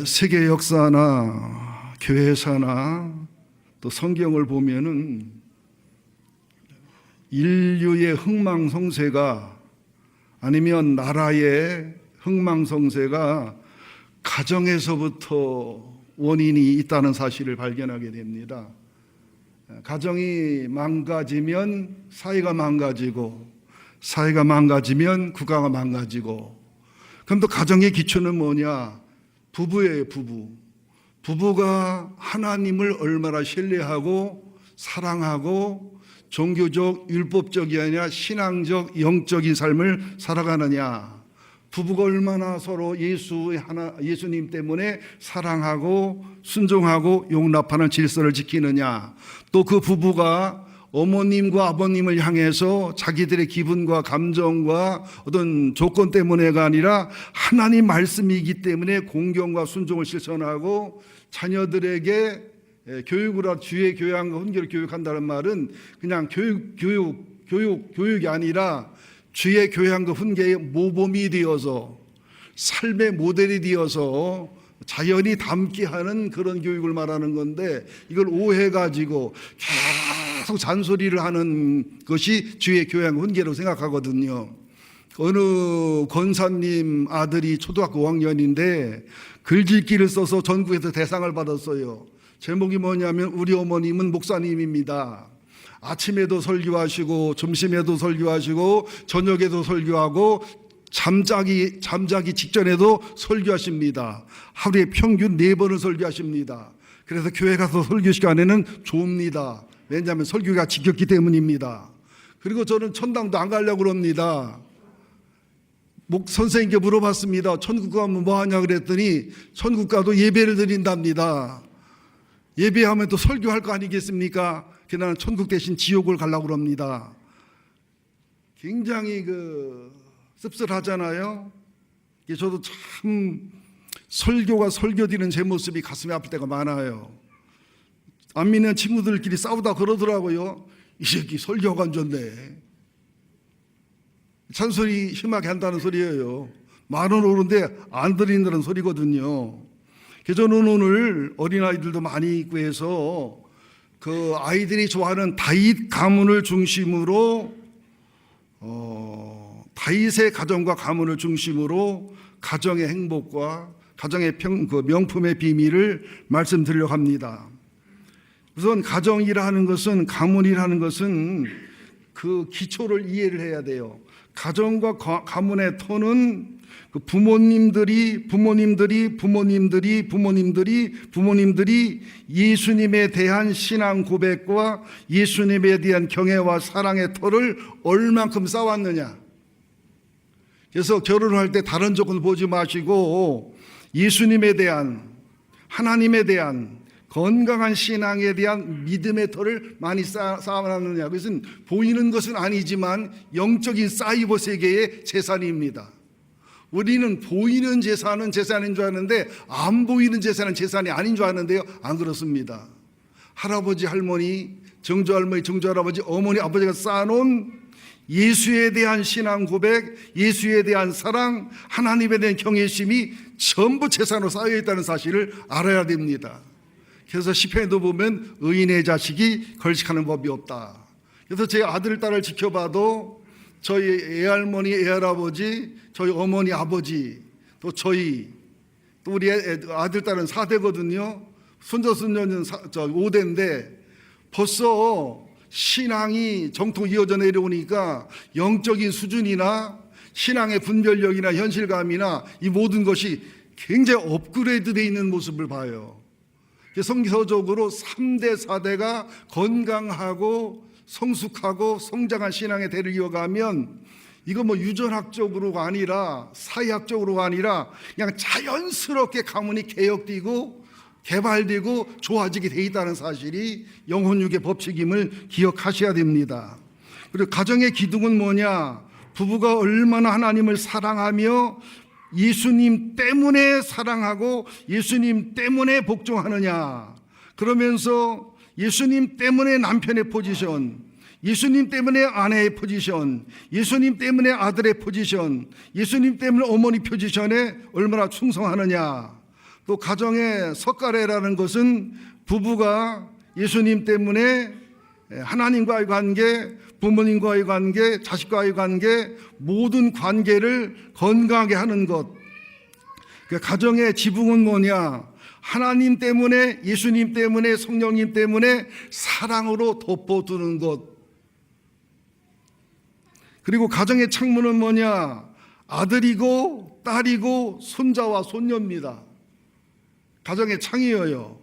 세계 역사나 교회사나 또 성경을 보면은 인류의 흥망성쇠가 아니면 나라의 흥망성쇠가 가정에서부터 원인이 있다는 사실을 발견하게 됩니다. 가정이 망가지면 사회가 망가지고, 사회가 망가지면 국가가 망가지고. 그럼 또 가정의 기초는 뭐냐? 부부예요, 부부. 부부가 하나님을 얼마나 신뢰하고 사랑하고 종교적, 율법적이 아니라 신앙적, 영적인 삶을 살아가느냐. 부부가 얼마나 서로 예수님 때문에 사랑하고 순종하고 용납하는 질서를 지키느냐. 또 그 부부가 어머님과 아버님을 향해서 자기들의 기분과 감정과 어떤 조건 때문에가 아니라 하나님 말씀이기 때문에 공경과 순종을 실천하고 자녀들에게 교육을 하고 주의 교양과 훈계를 교육한다는 말은 그냥 교육이 아니라 주의 교양과 훈계의 모범이 되어서 삶의 모델이 되어서 자연히 닮게 하는 그런 교육을 말하는 건데, 이걸 오해가지고 계속 잔소리를 하는 것이 주의 교양 훈계라고 생각하거든요. 어느 권사님 아들이 초등학교 5학년인데 글짓기를 써서 전국에서 대상을 받았어요. 제목이 뭐냐면 우리 어머님은 목사님입니다. 아침에도 설교하시고 점심에도 설교하시고 저녁에도 설교하고 잠자기 직전에도 설교하십니다. 하루에 평균 4번을 설교하십니다. 그래서 교회 가서 설교 시간에는 좁니다. 왜냐하면 설교가 지겹기 때문입니다. 그리고 저는 천당도 안 가려고 그럽니다. 선생님께 물어봤습니다. 천국 가면 뭐 하냐 그랬더니 천국 가도 예배를 드린답니다. 예배하면 또 설교할 거 아니겠습니까? 나는 천국 대신 지옥을 가려고 그럽니다. 굉장히 씁쓸하잖아요. 저도 참 설교가 설교되는 제 모습이 가슴이 아플 때가 많아요. 안 믿는 친구들끼리 싸우다 그러더라고요. 이 새끼 설교가 안 좋네. 잔소리 심하게 한다는 소리예요. 말은 옳은데 안 들린다는 소리거든요. 저는 오늘 어린아이들도 많이 있고 해서 그 아이들이 좋아하는 다윗 가문을 중심으로 다윗의 가정과 가문을 중심으로 가정의 행복과 가정의 명품의 비밀을 말씀드리려고 합니다. 우선 가정이라는 것은, 가문이라는 것은 그 기초를 이해를 해야 돼요. 가정과 가문의 터는 그 부모님들이 예수님에 대한 신앙 고백과 예수님에 대한 경애와 사랑의 터를 얼만큼 쌓았느냐. 그래서 결혼할 때 다른 조건 보지 마시고 예수님에 대한, 하나님에 대한 건강한 신앙에 대한 믿음의 터를 많이 쌓아놨느냐. 그것은 보이는 것은 아니지만 영적인 사이버 세계의 재산입니다. 우리는 보이는 재산은 재산인 줄 아는데 안 보이는 재산은 재산이 아닌 줄 아는데요, 안 그렇습니다. 할아버지, 할머니, 정조할머니, 정조할아버지, 어머니, 아버지가 쌓아놓은 예수에 대한 신앙 고백, 예수에 대한 사랑, 하나님에 대한 경외심이 전부 재산으로 쌓여있다는 사실을 알아야 됩니다. 그래서 시편에도 보면 의인의 자식이 걸식하는 법이 없다. 그래서 제 아들, 딸을 지켜봐도 저희 애할머니, 애할아버지, 저희 어머니, 아버지, 또 저희, 또 우리 아들, 딸은 4대거든요. 손자, 손녀는 5대인데 벌써 신앙이 정통 이어져 내려오니까 영적인 수준이나 신앙의 분별력이나 현실감이나 이 모든 것이 굉장히 업그레이드 되어 있는 모습을 봐요. 성서적으로 3대, 4대가 건강하고 성숙하고 성장한 신앙의 대를 이어가면 이거 뭐 유전학적으로가 아니라 사회학적으로가 아니라 그냥 자연스럽게 가문이 개혁되고 개발되고 좋아지게 돼 있다는 사실이 영혼육의 법칙임을 기억하셔야 됩니다. 그리고 가정의 기둥은 뭐냐? 부부가 얼마나 하나님을 사랑하며 예수님 때문에 사랑하고 예수님 때문에 복종하느냐. 그러면서 예수님 때문에 남편의 포지션, 예수님 때문에 아내의 포지션, 예수님 때문에 아들의 포지션, 예수님 때문에 어머니 포지션에 얼마나 충성하느냐. 또 가정의 석가래라는 것은 부부가 예수님 때문에 하나님과의 관계, 부모님과의 관계, 자식과의 관계, 모든 관계를 건강하게 하는 것. 그 가정의 지붕은 뭐냐? 하나님 때문에, 예수님 때문에, 성령님 때문에 사랑으로 덮어두는 것. 그리고 가정의 창문은 뭐냐? 아들이고 딸이고 손자와 손녀입니다. 가정의 창이에요.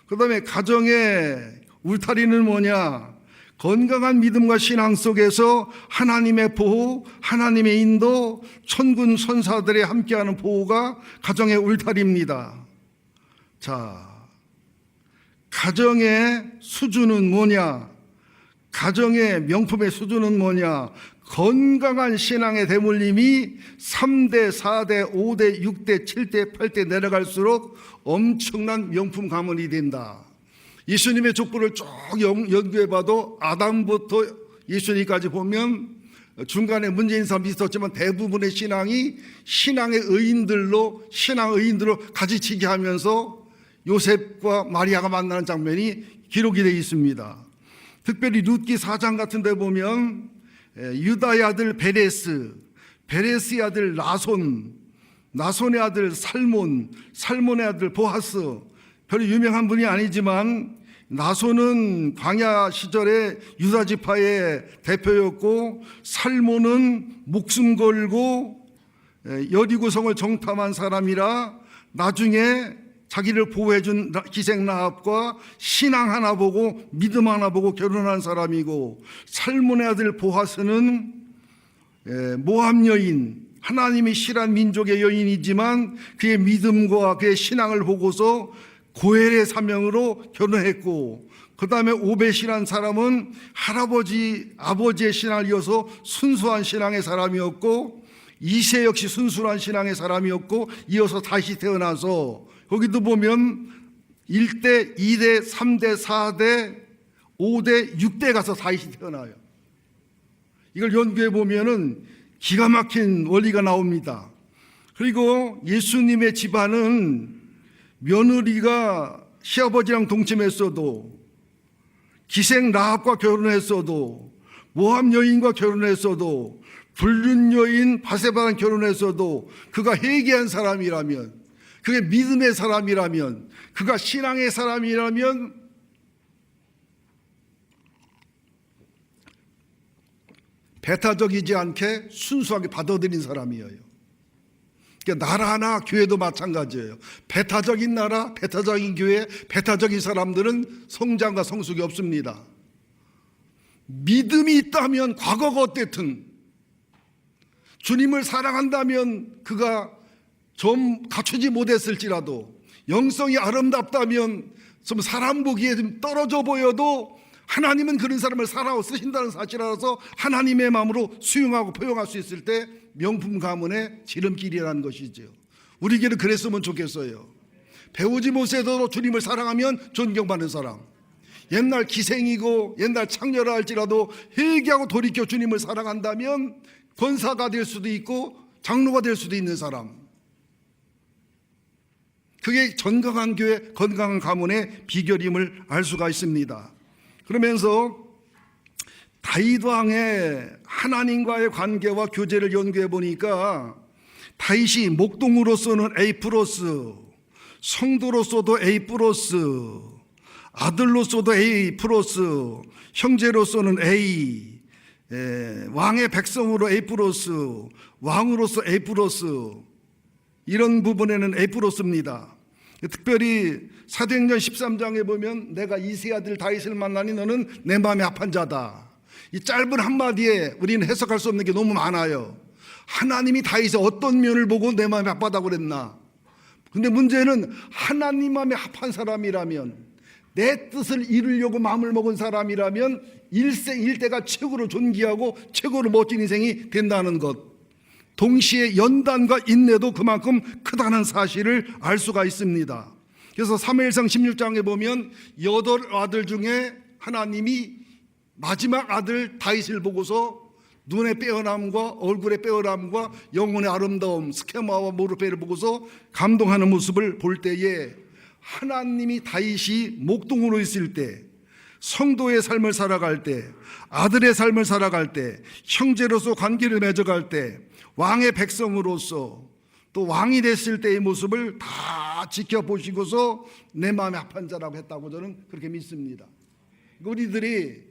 그 다음에 가정의 울타리는 뭐냐? 건강한 믿음과 신앙 속에서 하나님의 보호, 하나님의 인도, 천군 천사들의 함께하는 보호가 가정의 울타리입니다. 자, 가정의 수준은 뭐냐? 가정의 명품의 수준은 뭐냐? 건강한 신앙의 대물림이 3대, 4대, 5대, 6대, 7대, 8대 내려갈수록 엄청난 명품 가문이 된다. 예수님의 족보를 쭉 연구해봐도 아담부터 예수님까지 보면 중간에 문제인 사람이 있었지만 대부분의 신앙이 신앙의 의인들로 가지치게 하면서 요셉과 마리아가 만나는 장면이 기록이 되어 있습니다. 특별히 룻기 4장 같은 데 보면 유다의 아들 베레스, 베레스의 아들 나손, 나손의 아들 살몬, 살몬의 아들 보아스, 별로 유명한 분이 아니지만 나손은 광야 시절에 유다 지파의 대표였고 살몬은 목숨 걸고 여리고성을 정탐한 사람이라 나중에 자기를 보호해준 기생 라합과 신앙 하나 보고 믿음 하나 보고 결혼한 사람이고, 살몬의 아들 보아스는 모압 여인, 하나님이 싫어한 민족의 여인이지만 그의 믿음과 그의 신앙을 보고서 고엘의 사명으로 결혼했고, 그 다음에 오벳이라는 사람은 아버지의 신앙을 이어서 순수한 신앙의 사람이었고, 이세 역시 순수한 신앙의 사람이었고, 이어서 다시 태어나서 거기도 보면 1대, 2대, 3대, 4대, 5대, 6대 가서 다시 태어나요. 이걸 연구해 보면은 기가 막힌 원리가 나옵니다. 그리고 예수님의 집안은 며느리가 시아버지랑 동침했어도, 기생 라합과 결혼했어도, 모압 여인과 결혼했어도, 불륜 여인 바세바랑 결혼했어도 그가 회개한 사람이라면, 그게 믿음의 사람이라면, 그가 신앙의 사람이라면 배타적이지 않게 순수하게 받아들인 사람이에요. 그러니까 나라나 교회도 마찬가지예요. 배타적인 나라, 배타적인 교회, 배타적인 사람들은 성장과 성숙이 없습니다. 믿음이 있다면 과거가 어땠든, 주님을 사랑한다면 그가 좀 갖추지 못했을지라도, 영성이 아름답다면 좀 사람 보기에 좀 떨어져 보여도 하나님은 그런 사람을 살아 쓰신다는 사실 알아서 하나님의 마음으로 수용하고 포용할 수 있을 때 명품 가문의 지름길이라는 것이죠. 우리에게는 그랬으면 좋겠어요. 배우지 못해도 주님을 사랑하면 존경받는 사람, 옛날 기생이고 옛날 창녀라 할지라도 회개하고 돌이켜 주님을 사랑한다면 권사가 될 수도 있고 장로가 될 수도 있는 사람, 그게 건강한 교회, 건강한 가문의 비결임을 알 수가 있습니다. 그러면서 다윗 왕의 하나님과의 관계와 교제를 연구해 보니까 다윗이 목동으로서는 A+, 성도로서도 A+, 아들로서도 A+, 형제로서는 A, 왕의 백성으로 A+, 왕으로서 A+, 이런 부분에는 A+입니다. 특별히 사도행전 13장에 보면 내가 이세 아들 다윗을 만나니 너는 내 마음에 합한 자다. 이 짧은 한마디에 우리는 해석할 수 없는 게 너무 많아요. 하나님이 다윗의 어떤 면을 보고 내 마음에 합하다고 그랬나? 근데 문제는 하나님 마음에 합한 사람이라면, 내 뜻을 이루려고 마음을 먹은 사람이라면 일생일대가 최고로 존귀하고 최고로 멋진 인생이 된다는 것, 동시에 연단과 인내도 그만큼 크다는 사실을 알 수가 있습니다. 그래서 사무엘상 16장에 보면 8 아들 중에 하나님이 마지막 아들 다윗을 보고서 눈의 빼어남과 얼굴의 빼어남과 영혼의 아름다움, 스케마와 모르페를 보고서 감동하는 모습을 볼 때에 하나님이 다윗이 목동으로 있을 때, 성도의 삶을 살아갈 때, 아들의 삶을 살아갈 때, 형제로서 관계를 맺어갈 때, 왕의 백성으로서 또 왕이 됐을 때의 모습을 다 지켜보시고서 내 마음에 합한 자라고 했다고 저는 그렇게 믿습니다. 우리들이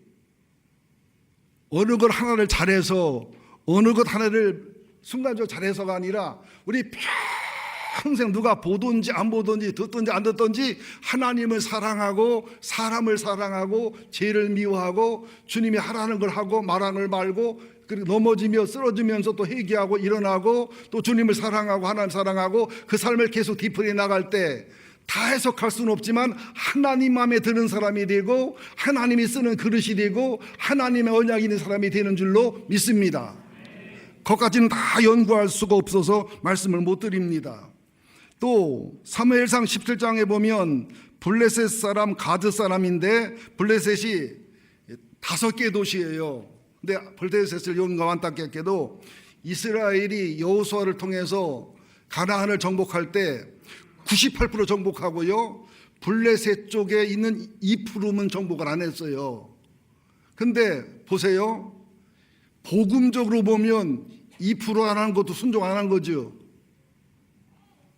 어느 것 하나를 잘해서, 어느 것 하나를 순간적으로 잘해서가 아니라 우리 평생 누가 보든지 안 보든지 듣든지 안 듣든지 하나님을 사랑하고 사람을 사랑하고 죄를 미워하고 주님이 하라는 걸 하고 말하는 걸 말고, 그리고 넘어지며 쓰러지면서 또 회개하고 일어나고 또 주님을 사랑하고 하나님 사랑하고 그 삶을 계속 디프리 나갈 때 다 해석할 수는 없지만 하나님 마음에 드는 사람이 되고 하나님이 쓰는 그릇이 되고 하나님의 언약이 있는 사람이 되는 줄로 믿습니다. 그것까지는 다 연구할 수가 없어서 말씀을 못 드립니다. 또 사무엘상 17장에 보면 블레셋 사람 가드 사람인데, 블레셋이 5개 도시예요. 근데 블레셋을 용감 안타깝게도 이스라엘이 여호수아를 통해서 가나안을 정복할 때 98% 정복하고요, 블레셋 쪽에 있는 2%는 정복을 안 했어요. 근데 보세요, 복음적으로 보면 2% 안 하는 것도 순종 안 한 거죠.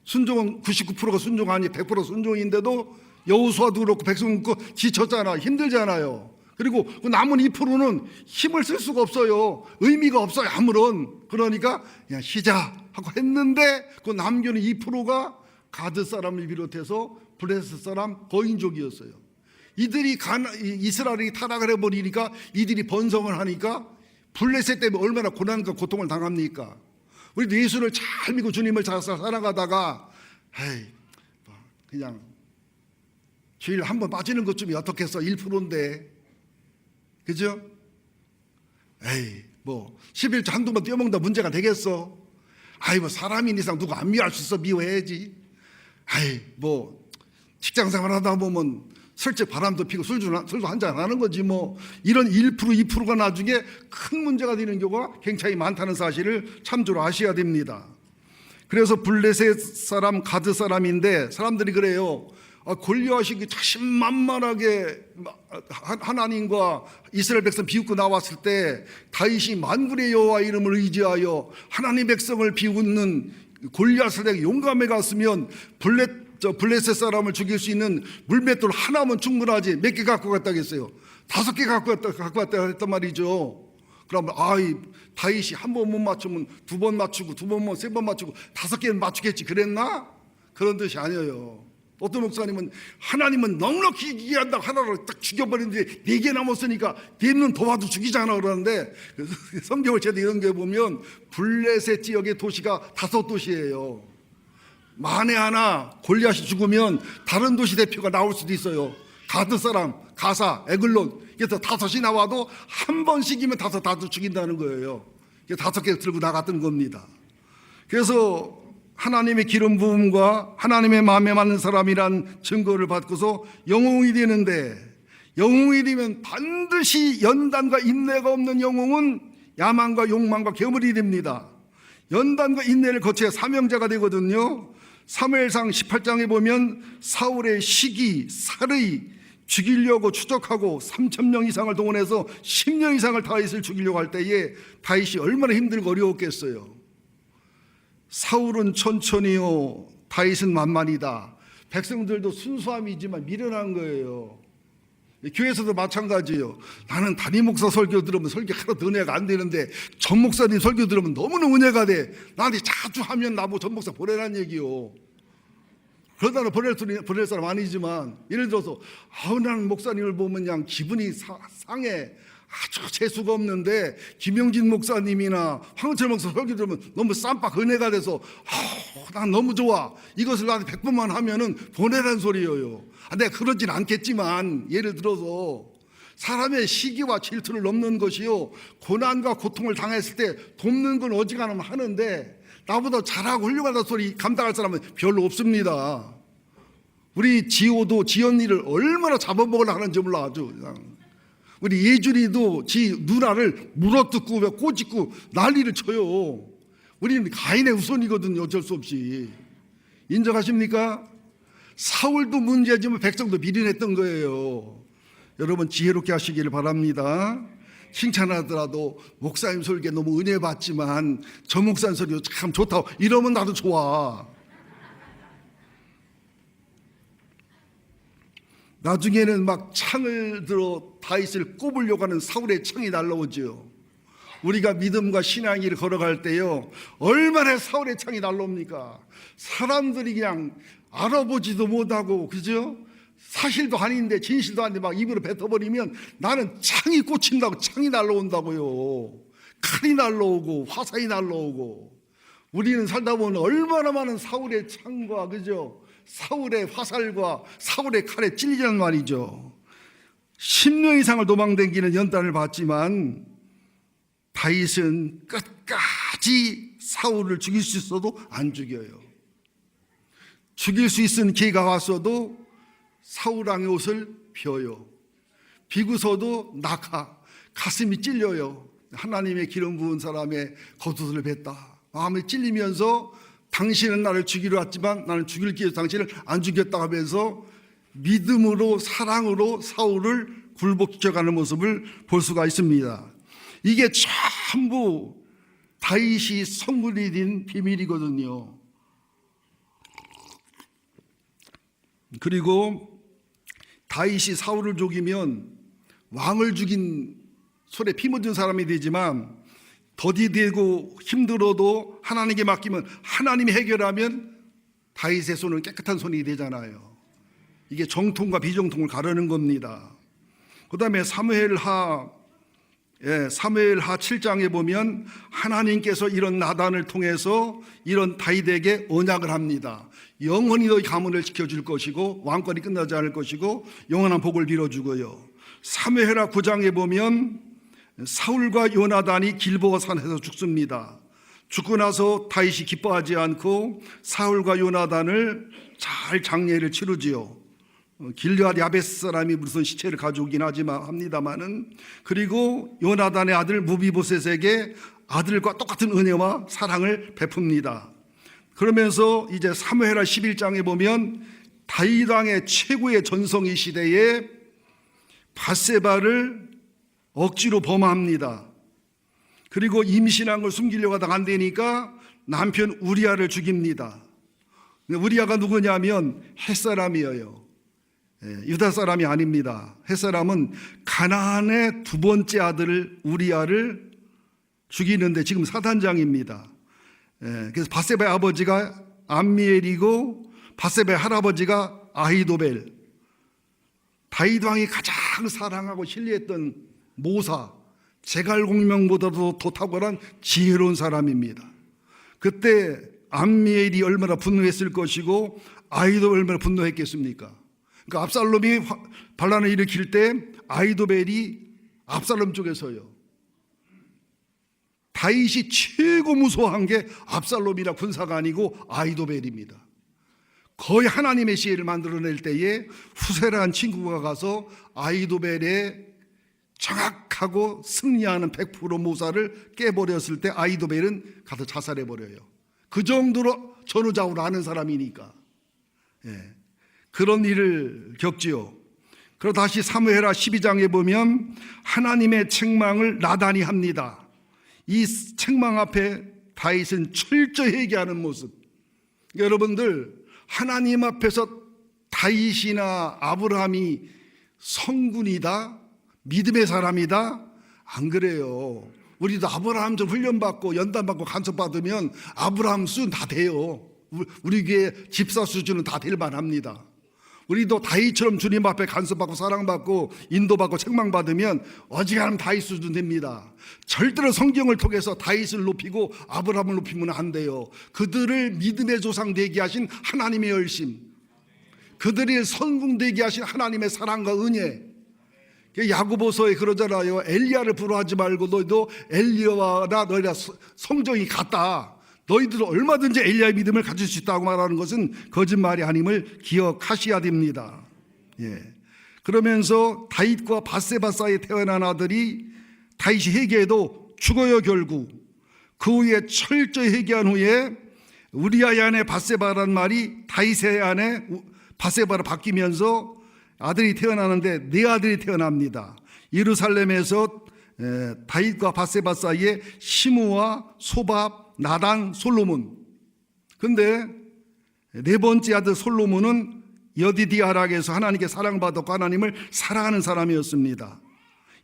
순종은 99%가 순종 아니 100% 순종인데도 여호수아도 그렇고 백성도 그렇고 지쳤잖아, 힘들잖아요. 그리고 그 남은 2%는 힘을 쓸 수가 없어요. 의미가 없어요, 아무런. 그러니까 그냥 시작 하고 했는데 그 남겨놓은 2%가 가드 사람을 비롯해서 블레셋 사람 거인족이었어요. 이들이 이스라엘이 타락을 해버리니까 이들이 번성을 하니까 블레셋 때문에 얼마나 고난과 고통을 당합니까? 우리도 예수를 잘 믿고 주님을 잘 살아가다가 그냥 주일 한 번 빠지는 것쯤이 어떻겠어, 1%인데, 그죠? 뭐 11조 한두 번 뛰어먹는다 문제가 되겠어? 뭐 사람인 이상 누가 안 미워할 수 있어, 미워해야지. 뭐 직장생활 하다 보면 슬쩍 바람도 피고 술도 한잔 하는 거지 뭐. 이런 1%, 2%가 나중에 큰 문제가 되는 경우가 굉장히 많다는 사실을 참조로 아셔야 됩니다. 그래서 블레셋 사람 가드 사람인데 사람들이 그래요. 골리앗이 자신만만하게 하나님과 이스라엘 백성 비웃고 나왔을 때 다윗이 만군의 여호와 이름을 의지하여 하나님 백성을 비웃는 골리앗을 내가 용감해 갔으면 블레셋 사람을 죽일 수 있는 물맷돌 하나면 충분하지 몇 개 갖고 갔다겠어요? 5개 갖고 왔다 했단 말이죠. 그러면 다윗이 한 번 못 맞추면 2번 맞추고 2번 3번 맞추고 5개는 맞추겠지 그랬나? 그런 뜻이 아니에요. 어떤 목사님은 하나님은 넉넉히 이기한다고 하나로 딱 죽여버리는데 4개 남았으니까 4는 더 와도 죽이잖아 그러는데, 성경을 제대로 이런 게 보면 블레셋 지역의 도시가 5도시예요. 만에 하나 골리앗이 죽으면 다른 도시 대표가 나올 수도 있어요. 가드 사람, 가사, 에글론, 그래서 5이 나와도 한 번씩이면 다 죽인다는 거예요. 5개 들고 나갔던 겁니다. 그래서 하나님의 기름 부음과 하나님의 마음에 맞는 사람이란 증거를 받고서 영웅이 되는데, 영웅이 되면 반드시 연단과 인내가 없는 영웅은 야망과 욕망과 괴물이 됩니다. 연단과 인내를 거쳐야 사명자가 되거든요. 사무엘상 18장에 보면 사울의 시기, 살의 죽이려고 추적하고 3,000명 이상을 동원해서 10년 이상을 다윗을 죽이려고 할 때에 다윗이 얼마나 힘들고 어려웠겠어요. 사울은 천천히요, 다윗은 만만이다. 백성들도 순수함이지만 미련한 거예요. 교회에서도 마찬가지예요. 나는 담임 목사 설교 들으면 설교 하나도 은혜가 안 되는데 전 목사님 설교 들으면 너무나 은혜가 돼. 나한테 자주 하면 나보고 전 목사 보내란 얘기요. 그러다는 보낼 사람 아니지만, 예를 들어서 나는 목사님을 보면 그냥 기분이 상해. 아주 재수가 없는데 김영진 목사님이나 황은철 목사 설교 들으면 너무 쌈박 은혜가 돼서 난 너무 좋아. 이것을 나한테 100번만 하면은 보내라는 소리예요. 내가 그러진 않겠지만, 예를 들어서 사람의 시기와 질투를 넘는 것이요, 고난과 고통을 당했을 때 돕는 건 어지간하면 하는데 나보다 잘하고 훌륭하다는 소리 감당할 사람은 별로 없습니다. 우리 지호도 지 언니를 얼마나 잡아먹으려고 하는지 몰라. 아주 그냥 우리 예준이도 지 누나를 물어뜯고 꼬집고 난리를 쳐요. 우리는 가인의 후손이거든요. 어쩔 수 없이. 인정하십니까? 사울도 문제지만 백성도 미련했던 거예요. 여러분 지혜롭게 하시기를 바랍니다. 칭찬하더라도 목사님 설교 너무 은혜 받지만 저 목사님 설교 참 좋다고 이러면 나도 좋아. 나중에는 막 창을 들어 다윗을 꼽으려고 하는 사울의 창이 날라오죠. 우리가 믿음과 신앙을 걸어갈 때요, 얼마나 사울의 창이 날라옵니까? 사람들이 그냥 알아보지도 못하고, 그죠? 사실도 아닌데 진실도 아닌데 막 입으로 뱉어버리면 나는 창이 꽂힌다고, 창이 날라온다고요. 칼이 날라오고 화살이 날라오고. 우리는 살다 보면 얼마나 많은 사울의 창과, 그죠? 사울의 화살과 사울의 칼에 찔리는 말이죠. 10년 이상을 도망다니는 연단을 받지만 다윗은 끝까지 사울을 죽일 수 있어도 안 죽여요. 죽일 수 있는 기회가 왔어도 사울 왕의 옷을 펴요. 비구서도 낙하, 가슴이 찔려요. 하나님의 기름 부은 사람의 겉옷을 뱉다. 마음이 찔리면서 당신은 나를 죽이려 왔지만 나는 죽일 기회에서 당신을 안 죽였다 하면서 믿음으로 사랑으로 사울을 굴복시켜가는 모습을 볼 수가 있습니다. 이게 전부 다윗이 성군이 된 비밀이거든요. 그리고 다윗이 사울을 죽이면 왕을 죽인 손에 피 묻은 사람이 되지만 더디되고 힘들어도 하나님께 맡기면 하나님이 해결하면 다윗의 손은 깨끗한 손이 되잖아요. 이게 정통과 비정통을 가르는 겁니다. 그 다음에 사무엘하 7장에 보면 하나님께서 이런 나단을 통해서 이런 다윗에게 언약을 합니다. 영원히 너희 가문을 지켜줄 것이고 왕권이 끝나지 않을 것이고 영원한 복을 빌어주고요. 사무엘하 9장에 보면 사울과 요나단이 길보아 산에서 죽습니다. 죽고 나서 다윗이 기뻐하지 않고 사울과 요나단을 잘 장례를 치르지요. 길르앗 야베스 사람이 무슨 시체를 가져오긴 하지만 합니다만은, 그리고 요나단의 아들 무비보셋에게 아들과 똑같은 은혜와 사랑을 베풉니다. 그러면서 이제 사무엘하 11장에 보면 다윗 왕의 최고의 전성기 시대에 밧세바를 억지로 범합니다. 그리고 임신한 걸 숨기려고 하다가 안 되니까 남편 우리아를 죽입니다. 우리아가 누구냐면 햇사람이에요. 유다 사람이 아닙니다. 햇사람은 가나안의 두 번째 아들 우리아를 죽이는데 지금 사단장입니다. 그래서 밧세바의 아버지가 암미엘이고 밧세바의 할아버지가 아히도벨. 다윗 왕이 가장 사랑하고 신뢰했던 모사, 제갈공명보다도 더 탁월한 지혜로운 사람입니다. 그때 암미엘이 얼마나 분노했을 것이고 아히도벨이 얼마나 분노했겠습니까? 그러니까 압살롬이 반란을 일으킬 때 아히도벨이 압살롬 쪽에 서요. 다윗이 최고 무서워한 게 압살롬이라 군사가 아니고 아히도벨입니다. 거의 하나님의 시혜를 만들어낼 때에 후세라한 친구가 가서 아히도벨의 정확하고 승리하는 100% 모사를 깨버렸을 때 아히도벨은 가서 자살해버려요. 그 정도로 전후좌우를 아는 사람이니까. 그런 일을 겪지요. 그리고 다시 사무엘하 12장에 보면 하나님의 책망을 나단이 합니다. 이 책망 앞에 다윗은 철저히 회개하는 모습. 여러분들, 하나님 앞에서 다윗이나 아브라함이 성군이다, 믿음의 사람이다? 안 그래요. 우리도 아브라함처럼 훈련받고 연단받고 간섭받으면 아브라함 수준 다 돼요. 우리 교회 집사 수준은 다 될 만합니다. 우리도 다윗처럼 주님 앞에 간섭받고 사랑받고 인도받고 책망받으면 어지간하면 다윗 수준 됩니다. 절대로 성경을 통해서 다윗을 높이고 아브라함을 높이면 안 돼요. 그들을 믿음의 조상 되게 하신 하나님의 열심, 그들이 선궁 되게 하신 하나님의 사랑과 은혜. 야고보서에 그러잖아요. 엘리야를 부러워하지 말고 너희도 엘리야나 너희가 성정이 같다. 너희들은 얼마든지 엘리야의 믿음을 가질 수 있다고 말하는 것은 거짓말이 아님을 기억하셔야 됩니다. 그러면서 다윗과 밧세바 사이에 태어난 아들이 다윗이 회개해도 죽어요 결국. 그 후에 철저히 회개한 후에 우리아의 아내 밧세바라는 말이 다윗의 아내 밧세바로 바뀌면서 아들이 태어나는데 네 아들이 태어납니다. 예루살렘에서 다윗과 밧세바 사이에 시므와 소밥, 나단, 솔로몬. 근데 네 번째 아들 솔로몬은 여디디아락에서 하나님께 사랑받았고 하나님을 사랑하는 사람이었습니다.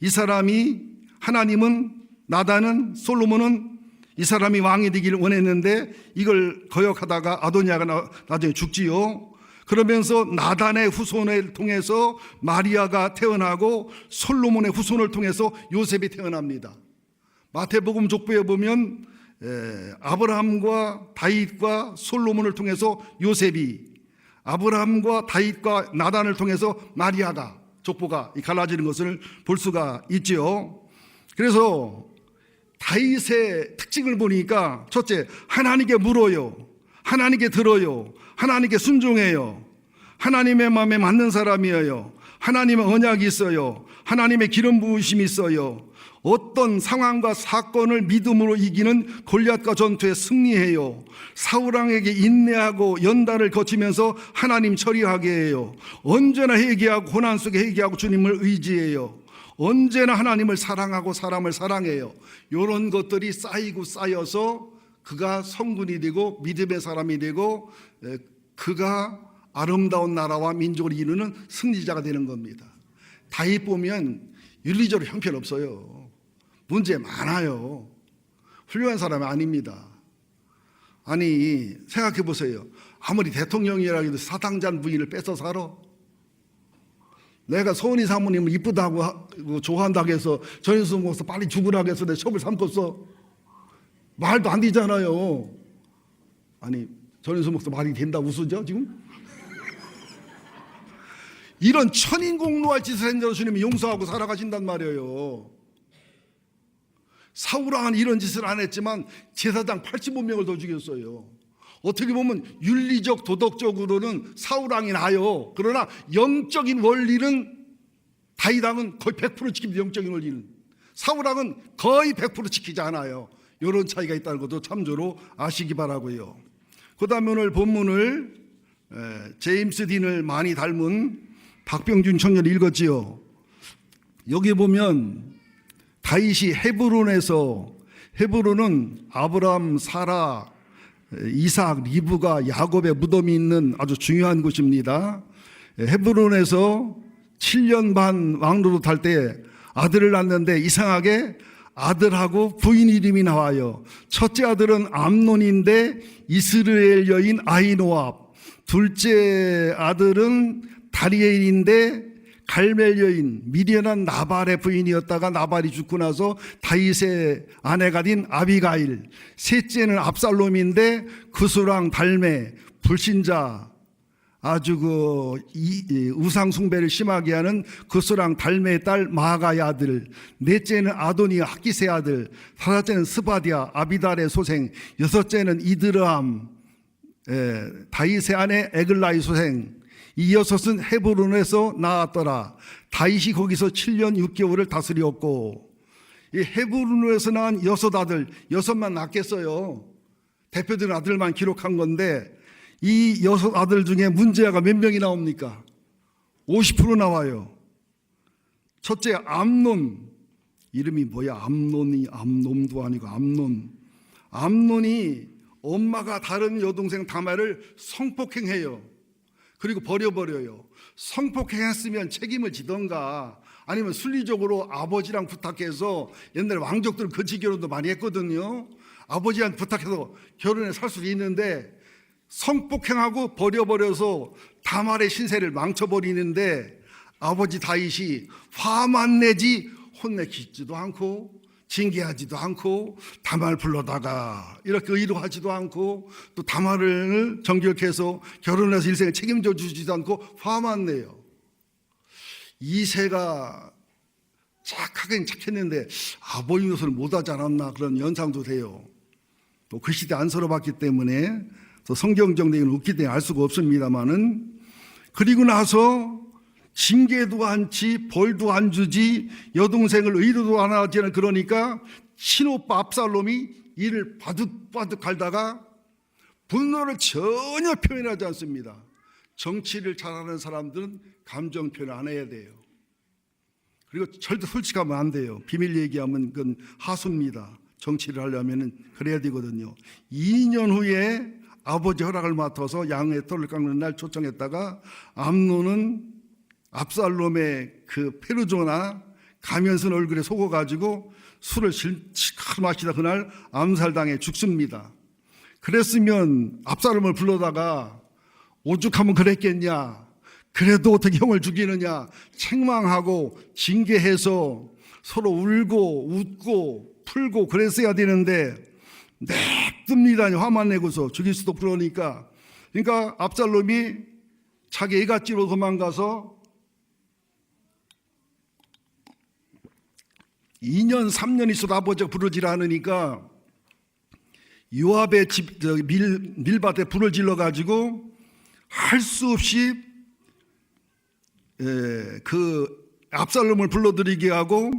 이 사람이 하나님은 나단은 솔로몬은 이 사람이 왕이 되기를 원했는데 이걸 거역하다가 아도니아가 나중에 죽지요. 그러면서 나단의 후손을 통해서 마리아가 태어나고 솔로몬의 후손을 통해서 요셉이 태어납니다. 마태복음 족보에 보면 아브라함과 다윗과 솔로몬을 통해서 요셉이, 아브라함과 다윗과 나단을 통해서 마리아가 족보가 갈라지는 것을 볼 수가 있지요. 그래서 다윗의 특징을 보니까 첫째, 하나님께 물어요. 하나님께 들어요. 하나님께 순종해요. 하나님의 마음에 맞는 사람이에요. 하나님의 언약이 있어요. 하나님의 기름 부으심이 있어요. 어떤 상황과 사건을 믿음으로 이기는 골리앗과 전투에 승리해요. 사울왕에게 인내하고 연단을 거치면서 하나님 처리하게 해요. 언제나 회개하고 고난 속에 회개하고 주님을 의지해요. 언제나 하나님을 사랑하고 사람을 사랑해요. 이런 것들이 쌓이고 쌓여서 그가 성군이 되고 믿음의 사람이 되고 그가 아름다운 나라와 민족을 이루는 승리자가 되는 겁니다. 다윗 보면 윤리적으로 형편없어요. 문제 많아요. 훌륭한 사람이 아닙니다. 아니 생각해 보세요. 아무리 대통령이라 해도 사당잔 부인을 뺏어 살아? 내가 서은이 사모님을 이쁘다고 좋아한다고 해서 전현수 목사 빨리 죽으라고 해서 내 첩을 삼켰어? 말도 안 되잖아요. 아니 전현수 목사 말이 된다고 웃으죠 지금? 이런 천인공노할 짓을 했는데 주님이 용서하고 살아가신단 말이에요. 사울왕은 이런 짓을 안 했지만 제사장 85명을 더 죽였어요. 어떻게 보면 윤리적 도덕적으로는 사울왕이 나요. 그러나 영적인 원리는 다윗왕은 거의 100% 지킵니다. 영적인 원리는 사울왕은 거의 100% 지키지 않아요. 이런 차이가 있다는 것도 참조로 아시기 바라고요. 그 다음에 오늘 본문을 제임스 딘을 많이 닮은 박병준 청년이 읽었지요. 여기 보면 다윗이 헤브론에서, 헤브론은 아브라함, 사라, 이삭, 리브가, 야곱의 무덤이 있는 아주 중요한 곳입니다. 헤브론에서 7년 반 왕노릇 할 때 아들을 낳는데 이상하게 아들하고 부인 이름이 나와요. 첫째 아들은 암논인데 이스라엘 여인 아히노압, 둘째 아들은 다리엘인데 갈멜 여인 미련한 나발의 부인이었다가 나발이 죽고 나서 다윗의 아내가 된 아비가일, 셋째는 압살롬인데 그수랑 달메 불신자, 아주 우상 숭배를 심하게 하는 그수랑 달메의 딸 마가의 아들, 넷째는 아도니아 학기스의 아들, 다섯째는 스바디아 아비달의 소생, 여섯째는 이드르함 다윗의 아내 에글라의 소생. 이 여섯은 헤브론에서 나왔더라. 다윗이 거기서 7년 6개월을 다스렸고, 이 헤브론에서 낳은 여섯 아들, 여섯만 낳겠어요. 대표된 아들만 기록한 건데 이 여섯 아들 중에 문제아가 몇 명이 나옵니까? 50% 나와요. 첫째 암논, 이름이 뭐야? 암놈도 아니고 암논. 암논이 엄마가 다른 여동생 다말을 성폭행해요. 그리고 버려버려요. 성폭행했으면 책임을 지던가 아니면 순리적으로 아버지랑 부탁해서, 옛날에 왕족들은 거치 결혼도 많이 했거든요. 아버지한테 부탁해서 결혼에 살 수도 있는데 성폭행하고 버려버려서 다말의 신세를 망쳐버리는데 아버지 다윗이 화만 내지 혼내키지도 않고 징계하지도 않고 다말 불러다가 이렇게 의로하지도 않고 또 다말을 정결케 해서 결혼해서 일생에 책임져 주지도 않고 화만 내요. 이세가 착하긴 착했는데 아버지 노릇을 못하지 않았나 그런 연상도 돼요. 또 그 시대 안서러봤기 때문에 또 성경적 내용은 웃기 때문에 알 수가 없습니다만은, 그리고 나서 징계도 않지, 벌도 안 주지, 여동생을 의도도 안 하지는. 그러니까 친오빠 압살롬이 이를 바득바득 갈다가 분노를 전혀 표현하지 않습니다. 정치를 잘하는 사람들은 감정 표현 안 해야 돼요. 그리고 절대 솔직하면 안 돼요. 비밀 얘기하면 그건 하수입니다. 정치를 하려면 그래야 되거든요. 2년 후에 아버지 허락을 맡아서 양의 털을 깎는 날 초청했다가 암논은 압살롬의 그 페루조나 가면서 얼굴에 속아가지고 술을 실컷 마시다 그날 암살당해 죽습니다. 그랬으면 압살롬을 불러다가 오죽하면 그랬겠냐, 그래도 어떻게 형을 죽이느냐 책망하고 징계해서 서로 울고 웃고 풀고 그랬어야 되는데 냅둡니다. 화만 내고서 죽일 수도. 그러니까 압살롬이 자기 애갓집으로 도망가서 2년 3년 있어도 아버지가 부르질 않으니까 요압의 집 밀밭에 불을 질러가지고 할 수 없이 그 압살롬을 불러들이게 하고,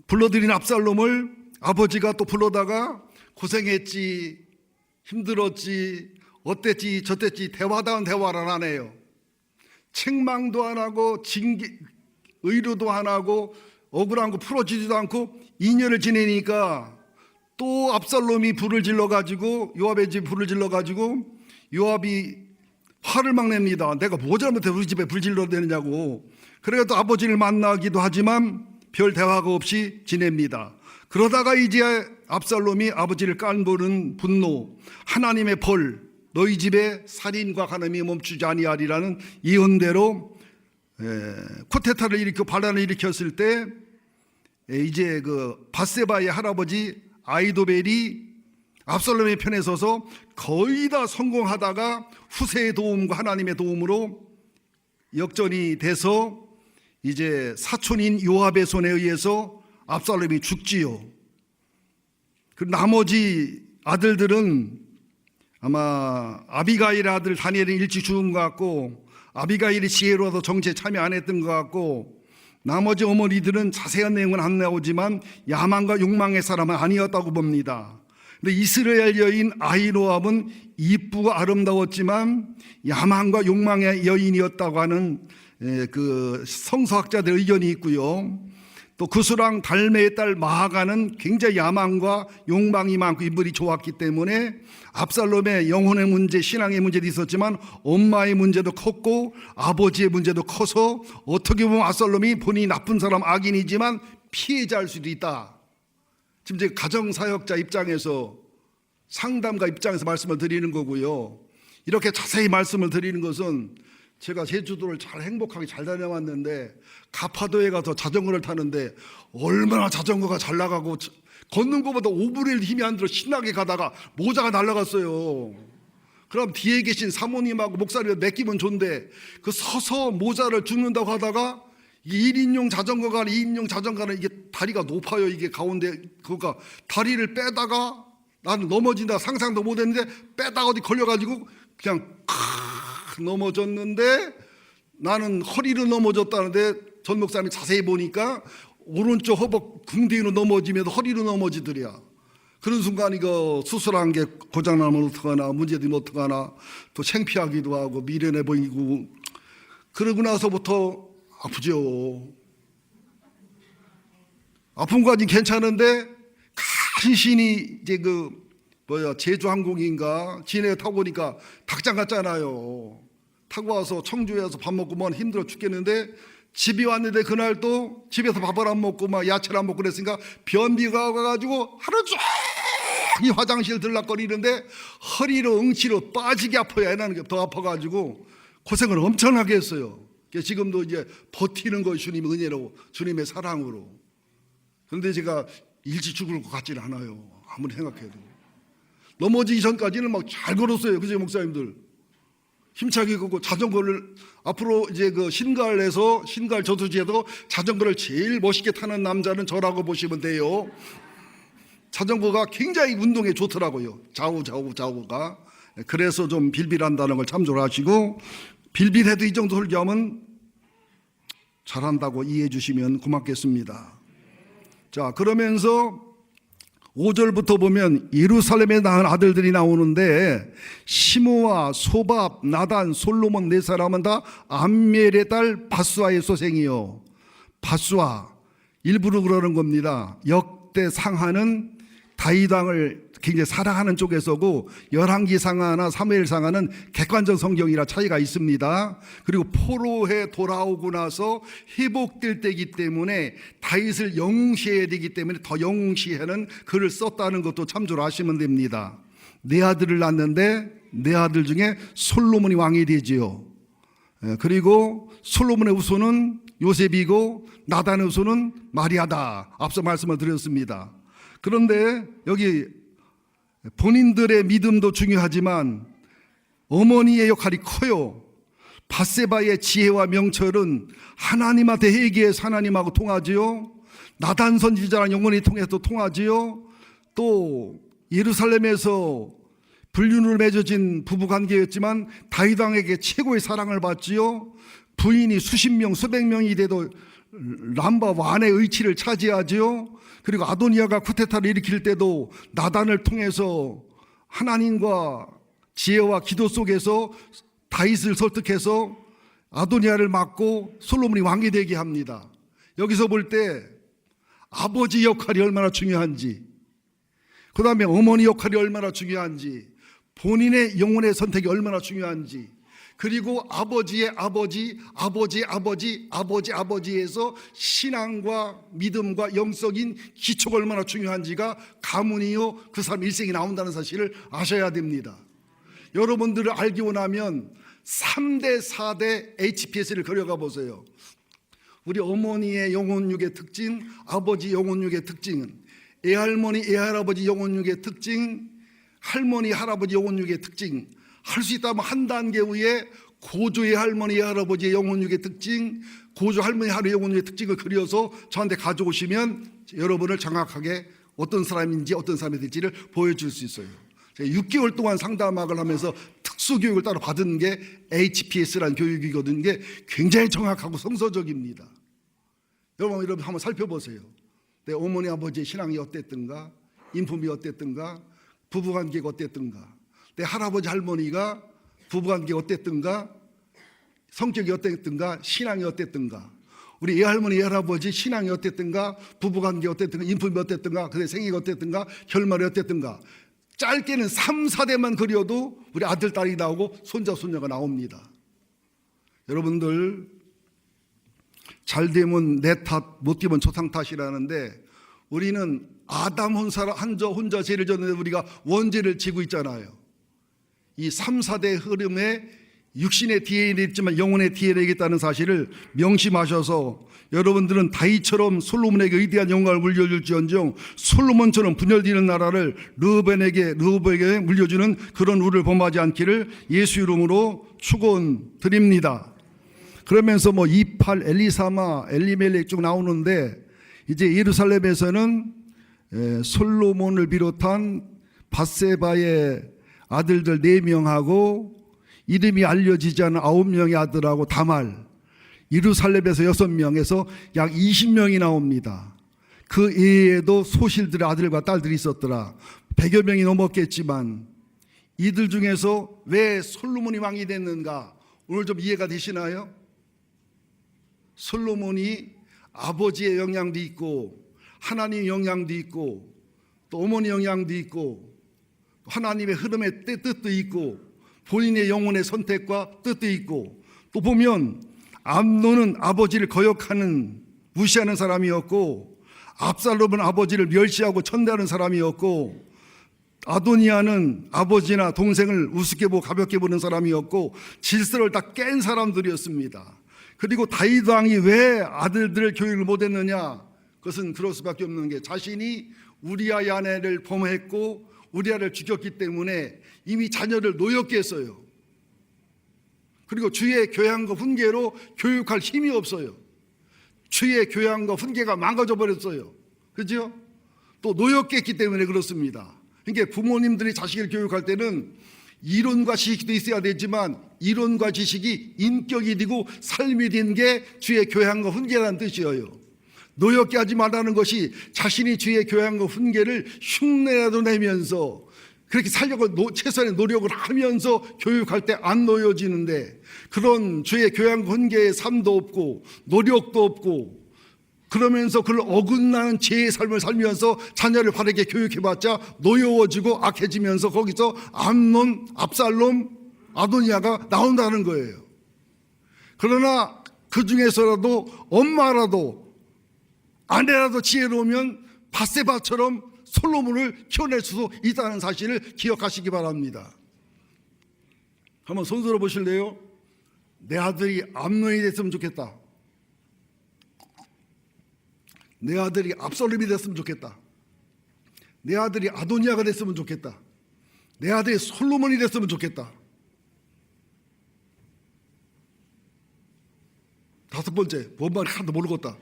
불러들인 압살롬을 아버지가 또 불러다가 고생했지, 힘들었지, 어땠지 저땠지 대화다운 대화를 안 해요. 책망도 안 하고 징계, 의료도 안 하고 억울한 거 풀어주지도 않고 2년을 지내니까 또 압살롬이 불을 질러가지고, 요압의 집 불을 질러가지고 요압이 화를 막 냅니다. 내가 뭐 잘못해 우리 집에 불 질러야 되느냐고. 그래도 아버지를 만나기도 하지만 별 대화가 없이 지냅니다. 그러다가 이제 압살롬이 아버지를 깐보는 분노, 하나님의 벌, 너희 집에 살인과 간음이 멈추지 아니하리라는 예언대로 쿠데타를 일으켜 반란을 일으켰을 때 이제 그 밧세바의 할아버지 아이도벨이 압살롬의 편에 서서 거의 다 성공하다가 후세의 도움과 하나님의 도움으로 역전이 돼서 이제 사촌인 요압의 손에 의해서 압살롬이 죽지요. 그 나머지 아들들은 아마 아비가일의 아들 다니엘은 일찍 죽은 것 같고, 아비가일이 지혜로워서 정치에 참여 안 했던 것 같고, 나머지 어머니들은 자세한 내용은 안 나오지만 야망과 욕망의 사람은 아니었다고 봅니다. 근데 이스라엘 여인 아히노압은 이쁘고 아름다웠지만 야망과 욕망의 여인이었다고 하는 그 성서학자들 의견이 있고요. 또 그수랑 달메의 딸 마하가는 굉장히 야망과 욕망이 많고 인물이 좋았기 때문에 압살롬의 영혼의 문제, 신앙의 문제도 있었지만 엄마의 문제도 컸고 아버지의 문제도 커서 어떻게 보면 압살롬이 본인이 나쁜 사람, 악인이지만 피해자일 수도 있다. 지금 이제 가정사역자 입장에서, 상담가 입장에서 말씀을 드리는 거고요. 이렇게 자세히 말씀을 드리는 것은 제가 제주도를 잘 행복하게 잘 다녀왔는데 가파도에 가서 자전거를 타는데 얼마나 자전거가 잘 나가고 걷는 것보다 5분의 1 힘이 안 들어 신나게 가다가 모자가 날아갔어요. 그럼 뒤에 계신 사모님하고 목사님을 맡기면 좋은데 그 서서 모자를 줍는다고 하다가 1인용 자전거가 2인용 자전거는 이게 다리가 높아요. 이게 가운데 그거가 다리를 빼다가 나는 넘어진다 상상도 못했는데 빼다가 어디 걸려가지고 그냥 넘어졌는데, 나는 허리로 넘어졌다는데 전 목사님이 자세히 보니까 오른쪽 허벅 궁둥이로 넘어지면서 허리로 넘어지더랴. 그런 순간 이거 수술한 게 고장나면 어떡하나, 문제되면 어떡하나, 또 창피하기도 하고 미련해 보이고. 그러고 나서부터 아프죠. 아픈 거까지 괜찮은데 간신히 이제 제주항공인가 진해 타고 오니까 닭장 같잖아요. 타고 와서 청주에 와서 밥 먹고 뭐 힘들어 죽겠는데 집에 왔는데 그날 또 집에서 밥을 안 먹고 막 야채를 안 먹고 그랬으니까 변비가 와가지고 하루 종일 화장실 들락거리는데 허리로 응치로 빠지게 아파요. 애나는 더 아파가지고 고생을 엄청나게 했어요. 지금도 이제 버티는 것이 주님의 은혜로, 주님의 사랑으로. 그런데 제가 일찍 죽을 것 같지는 않아요. 아무리 생각해도. 넘어지기 전까지는 막 잘 걸었어요. 그죠, 목사님들? 힘차게 걷고 자전거를 앞으로 이제 그 신갈에서, 신갈 저수지에서 자전거를 제일 멋있게 타는 남자는 저라고 보시면 돼요. 자전거가 굉장히 운동에 좋더라고요. 좌우가. 그래서 좀 빌빌한다는 걸 참조를 하시고, 빌빌해도 이 정도 설교하면 잘한다고 이해해 주시면 고맙겠습니다. 자, 그러면서 5절부터 보면 예루살렘에 낳은 아들들이 나오는데 시므와 소밥, 나단, 솔로몬 네 사람은 다 암멜의 딸 바수아의 소생이요. 바수아, 일부러 그러는 겁니다. 역대 상하는 다윗 왕을 굉장히 사랑하는 쪽에서고 열왕기 상하나 사무엘 상하는 객관적 성경이라 차이가 있습니다. 그리고 포로해 돌아오고 나서 회복될 때이기 때문에 다윗을 영웅시해야 되기 때문에 더 영웅시하는 글을 썼다는 것도 참조를 하시면 됩니다. 네 아들을 낳는데 네 아들 중에 솔로몬이 왕이 되지요. 그리고 솔로몬의 후손은 요셉이고 나단의 후손은 마리아다. 앞서 말씀을 드렸습니다. 그런데 여기 본인들의 믿음도 중요하지만 어머니의 역할이 커요. 밧세바의 지혜와 명철은 하나님한테 회개해서 하나님하고 통하지요. 나단 선지자랑 영혼이 통해서 통하지요. 또 예루살렘에서 불륜으로 맺어진 부부관계였지만 다윗 왕에게 최고의 사랑을 받지요. 부인이 수십 명 수백 명이 돼도 람바 왕의 의치를 차지하지요. 그리고 아도니아가 쿠데타를 일으킬 때도 나단을 통해서 하나님과 지혜와 기도 속에서 다윗을 설득해서 아도니아를 막고 솔로몬이 왕이 되게 합니다. 여기서 볼 때 아버지 역할이 얼마나 중요한지, 그 다음에 어머니 역할이 얼마나 중요한지, 본인의 영혼의 선택이 얼마나 중요한지, 그리고 아버지의 아버지, 아버지의 아버지, 아버지에서 신앙과 믿음과 영적인 기초가 얼마나 중요한지가 가문이요 그 사람 일생이 나온다는 사실을 아셔야 됩니다. 여러분들을 알기 원하면 3대 4대 HPS를 그려가 보세요. 우리 어머니의 영혼육의 특징, 아버지 영혼육의 특징은 애할머니 애할아버지 영혼육의 특징, 할머니 할아버지 영혼육의 특징, 할 수 있다면 한 단계 위에 고조의 할머니 할아버지의 영혼육의 특징, 고조 할머니 할아버지 영혼육의 특징을 그려서 저한테 가져오시면 여러분을 정확하게 어떤 사람인지 어떤 사람이 될지를 보여줄 수 있어요. 제가 6개월 동안 상담학을 하면서 특수교육을 따로 받은 게 HPS라는 교육이거든요. 이게 굉장히 정확하고 성서적입니다. 여러분 한번 살펴보세요. 내 어머니 아버지의 신앙이 어땠든가, 인품이 어땠든가, 부부관계가 어땠든가, 내 할아버지 할머니가 부부관계가 어땠든가, 성격이 어땠든가, 신앙이 어땠든가, 우리 애할머니 애할아버지 신앙이 어땠든가, 부부관계가 어땠든가, 인품이 어땠든가, 그의 생애가 어땠든가, 결말이 어땠든가, 짧게는 3, 4대만 그려도 우리 아들, 딸이 나오고 손자, 손녀가 나옵니다. 여러분들 잘 되면 내 탓, 못 되면 조상 탓이라는데 우리는 아담 혼자 죄를 졌는데 우리가 원죄를 지고 있잖아요. 이 3, 4대 흐름에 육신의 DNA가 있지만 영혼의 DNA가 있다는 사실을 명심하셔서 여러분들은 다윗처럼 솔로몬에게 위대한 영광을 물려줄지언정 솔로몬처럼 분열되는 나라를 르우벤에게 물려주는 그런 우를 범하지 않기를 예수 이름으로 축원드립니다. 그러면서 이팔, 엘리사마, 엘리멜렉 쭉 나오는데 이제 예루살렘에서는 솔로몬을 비롯한 밧세바의 아들들 4명하고 이름이 알려지지 않은 9명의 아들하고 다말, 예루살렘에서 6명에서 약 20명이 나옵니다. 그 외에도 소실들의 아들과 딸들이 있었더라. 100여 명이 넘었겠지만 이들 중에서 왜 솔로몬이 왕이 됐는가? 오늘 좀 이해가 되시나요? 솔로몬이 아버지의 영향도 있고 하나님의 영향도 있고 또 어머니 영향도 있고 하나님의 흐름의 뜻도 있고 본인의 영혼의 선택과 뜻도 있고 또 보면 암논은 아버지를 거역하는 무시하는 사람이었고 압살롬은 아버지를 멸시하고 천대하는 사람이었고 아도니아는 아버지나 동생을 우습게 보고 가볍게 보는 사람이었고 질서를 다 깬 사람들이었습니다. 그리고 다윗 왕이 왜 아들들을 교육을 못했느냐? 그것은 그럴 수밖에 없는 게 자신이 우리아의 아내를 범했고 우리아를 죽였기 때문에 이미 자녀를 노엽게 했어요. 그리고 주의 교양과 훈계로 교육할 힘이 없어요. 주의 교양과 훈계가 망가져 버렸어요. 그죠? 또 노엽게 했기 때문에 그렇습니다. 그러니까 부모님들이 자식을 교육할 때는 이론과 지식도 있어야 되지만 이론과 지식이 인격이 되고 삶이 된 게 주의 교양과 훈계라는 뜻이에요. 노엽게 하지 말라는 것이 자신이 주의 교양과 훈계를 흉내라도 내면서 그렇게 살려고 최선의 노력을 하면서 교육할 때 안 놓여지는데, 그런 주의 교양과 훈계의 삶도 없고 노력도 없고 그러면서 그걸 어긋나는 죄의 삶을 살면서 자녀를 바르게 교육해봤자 노여워지고 악해지면서 거기서 암논, 압살롬, 아도니아가 나온다는 거예요. 그러나 그 중에서라도 엄마라도 아내라도 지혜로우면 바세바처럼 솔로몬을 키워낼 수도 있다는 사실을 기억하시기 바랍니다. 한번 손들어 보실래요? 내 아들이 암논이 됐으면 좋겠다. 내 아들이 압살롬이 됐으면 좋겠다. 내 아들이 아도니아가 됐으면 좋겠다. 내 아들이 솔로몬이 됐으면 좋겠다. 다섯 번째, 뭔 말이 하나도 모르겠다.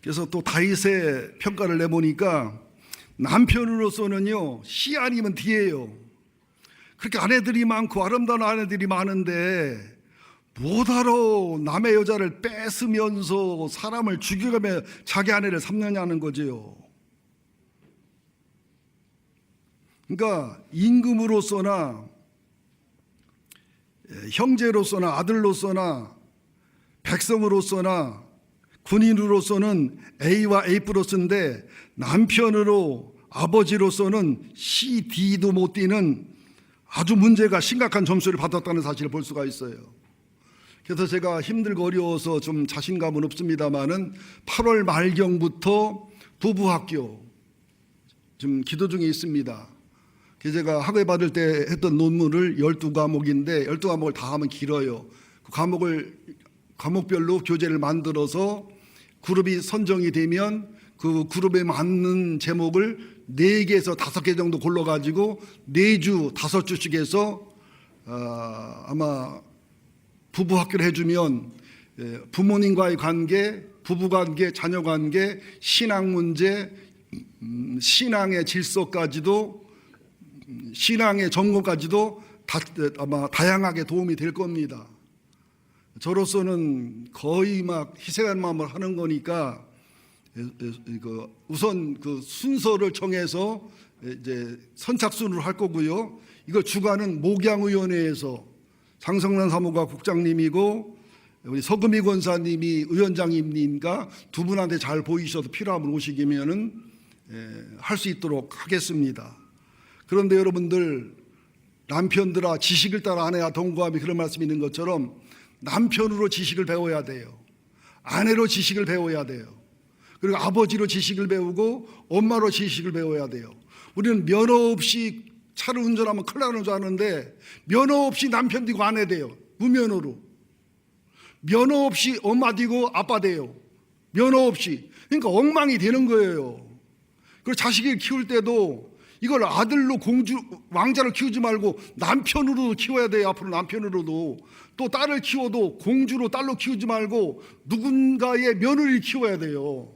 그래서 또 다윗의 평가를 내보니까 남편으로서는요, 시 아니면 뒤예요. 그렇게 아내들이 많고 아름다운 아내들이 많은데 뭐하러 남의 여자를 뺏으면서 사람을 죽여가며 자기 아내를 삼느냐는 거지요. 그러니까 임금으로서나 형제로서나 아들로서나 백성으로서나 군인으로서는 A와 A 플러스인데 남편으로 아버지로서는 C, D도 못 뛰는 아주 문제가 심각한 점수를 받았다는 사실을 볼 수가 있어요. 그래서 제가 힘들고 어려워서 좀 자신감은 없습니다만은 8월 말경부터 부부학교 지금 기도 중에 있습니다. 그래서 제가 학회 받을 때 했던 논문을 12과목인데 12과목을 다 하면 길어요. 그 과목별로 교재를 만들어서 그룹이 선정이 되면 그 그룹에 맞는 제목을 4개에서 5개 정도 골라가지고 4주 5주씩 해서 아마 부부학교를 해주면 부모님과의 관계, 부부관계, 자녀관계, 신앙 문제, 신앙의 질서까지도, 신앙의 점검까지도 아마 다양하게 도움이 될 겁니다. 저로서는 거의 막 희생하는 마음을 하는 거니까 우선 그 순서를 정해서 이제 선착순으로 할 거고요. 이걸 주관은 목양위원회에서 장성란 사무가 국장님이고 우리 서금희 권사님이 위원장님과 두 분한테 잘 보이셔서 필요하면 오시기면은 할 수 있도록 하겠습니다. 그런데 여러분들, 남편들아 지식을 따라 아내와 동거하며 그런 말씀이 있는 것처럼 남편으로 지식을 배워야 돼요. 아내로 지식을 배워야 돼요. 그리고 아버지로 지식을 배우고 엄마로 지식을 배워야 돼요. 우리는 면허 없이 차를 운전하면 큰일 나는 줄 아는데 면허 없이 남편 되고 아내 돼요. 무면허로. 면허 없이 엄마 되고 아빠 돼요. 면허 없이. 그러니까 엉망이 되는 거예요. 그리고 자식을 키울 때도 이걸 아들로 왕자를 키우지 말고 남편으로도 키워야 돼요. 앞으로 남편으로도. 또 딸을 키워도 공주로 딸로 키우지 말고 누군가의 며느리를 키워야 돼요.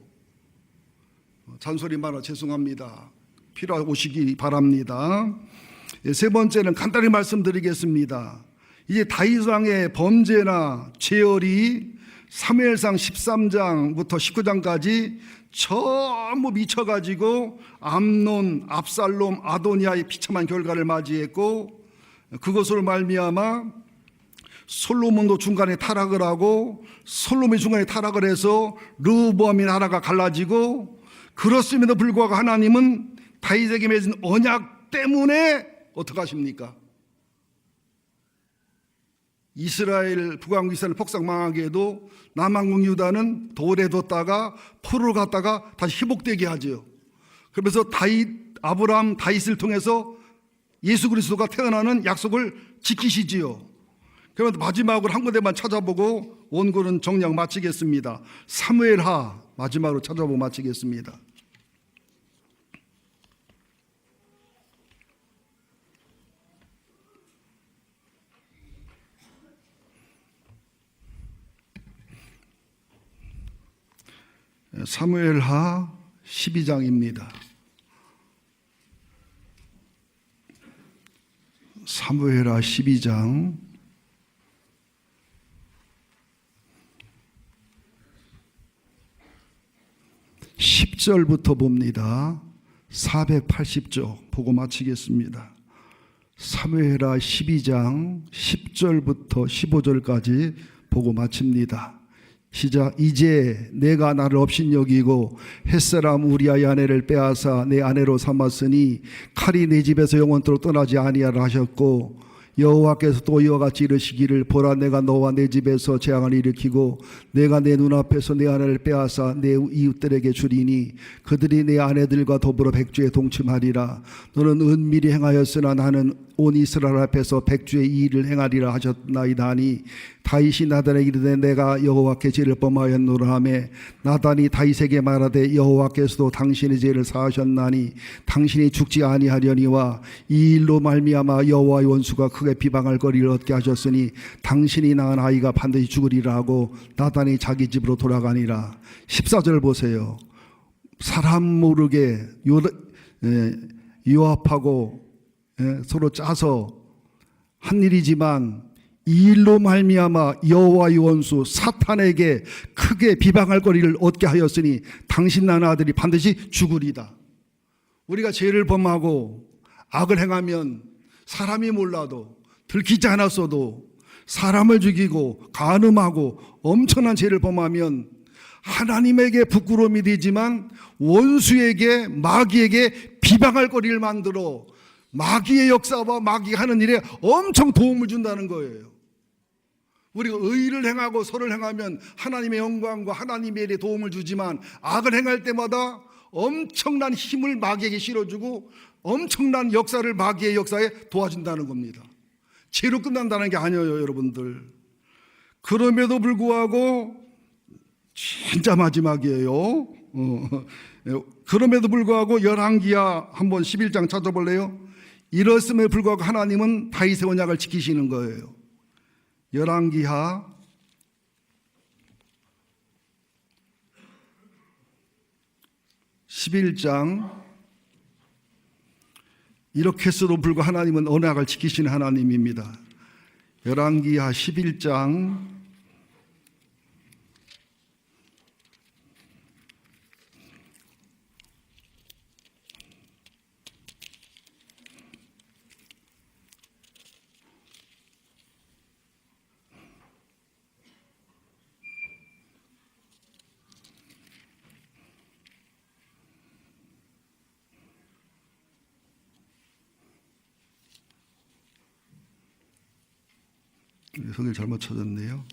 잔소리 말아 죄송합니다. 필요하고 오시기 바랍니다. 세 번째는 간단히 말씀드리겠습니다. 이제 다윗 왕의 범죄나 죄열이 사무엘상 13장부터 19장까지 전부 미쳐가지고 암논, 압살롬, 아도니아의 비참한 결과를 맞이했고, 그것으로 말미암아 솔로몬도 중간에 타락을 하고 솔로몬이 중간에 타락을 해서 르호보암의 나라가 갈라지고, 그렇음에도 불구하고 하나님은 다윗에게 맺은 언약 때문에 어떻게 하십니까? 이스라엘 북왕국 이스라엘 폭삭 망하게 해도 남왕국 유다는 돌에 뒀다가 포로로 갔다가 다시 회복되게 하죠. 그러면서 아브라함 다윗을 통해서 예수 그리스도가 태어나는 약속을 지키시지요. 그러면 마지막으로 한 군데만 찾아보고 원고는 정리하고 마치겠습니다. 사무엘하 마지막으로 찾아보고 마치겠습니다. 사무엘하 12장입니다. 사무엘하 12장 10절부터 봅니다. 480쪽 보고 마치겠습니다. 사무엘하 12장 10절부터 15절까지 보고 마칩니다. 시작. 이제 내가 나를 업신여기고 햇사람 우리아의 아내를 빼앗아 내 아내로 삼았으니 칼이 내 집에서 영원토록 떠나지 아니하라 하셨고, 여호와께서 또 이와 같이 이르시기를 보라 내가 너와 내 집에서 재앙을 일으키고 내가 내 눈앞에서 내 아내를 빼앗아 내 이웃들에게 주리니 그들이 내 아내들과 더불어 백주에 동침하리라. 너는 은밀히 행하였으나 나는 온 이스라엘 앞에서 백주의 이 일을 행하리라 하셨나이다 하니, 다윗이 나단에게 이르되 내가 여호와께 죄를 범하였노라 하매, 나단이 다윗에게 말하되 여호와께서도 당신의 죄를 사하셨나니 당신이 죽지 아니하려니와 이 일로 말미암아 여호와의 원수가 크게 비방할 거리를 얻게 하셨으니 당신이 낳은 아이가 반드시 죽으리라 하고 나단이 자기 집으로 돌아가니라. 14절 보세요. 사람 모르게 요압하고 서로 짜서 한 일이지만 이 일로 말미암아 여호와의 원수 사탄에게 크게 비방할 거리를 얻게 하였으니 당신 낳은 아들이 반드시 죽으리다. 우리가 죄를 범하고 악을 행하면 사람이 몰라도 들키지 않았어도 사람을 죽이고 간음하고 엄청난 죄를 범하면 하나님에게 부끄러움이 되지만 원수에게 마귀에게 비방할 거리를 만들어 마귀의 역사와 마귀가 하는 일에 엄청 도움을 준다는 거예요. 우리가 의를 행하고 선을 행하면 하나님의 영광과 하나님의 일에 도움을 주지만 악을 행할 때마다 엄청난 힘을 마귀에게 실어주고 엄청난 역사를 마귀의 역사에 도와준다는 겁니다. 죄로 끝난다는 게 아니에요, 여러분들. 그럼에도 불구하고 진짜 마지막이에요. 그럼에도 불구하고 열왕기하 한번 11장 찾아볼래요? 이렇음에 불구하고 하나님은 다윗의 언약을 지키시는 거예요. 열왕기하 11장. 이렇게 해서도 불구하고 하나님은 언약을 지키시는 하나님입니다. 열왕기하 11장 성을 잘못 찾았네요.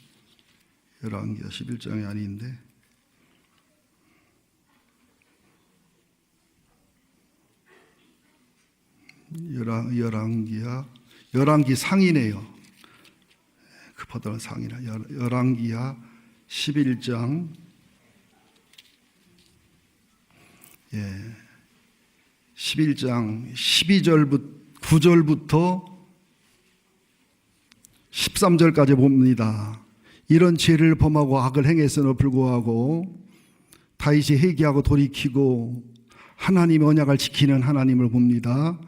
열왕기하 11장이 아닌데 열왕기 상이네요. 급하다는 상이라. 열왕기하 11장 11장 9절부터 13절까지 봅니다. 이런 죄를 범하고 악을 행했음에도 불구하고 다윗이 회개하고 돌이키고 하나님의 언약을 지키는 하나님을 봅니다.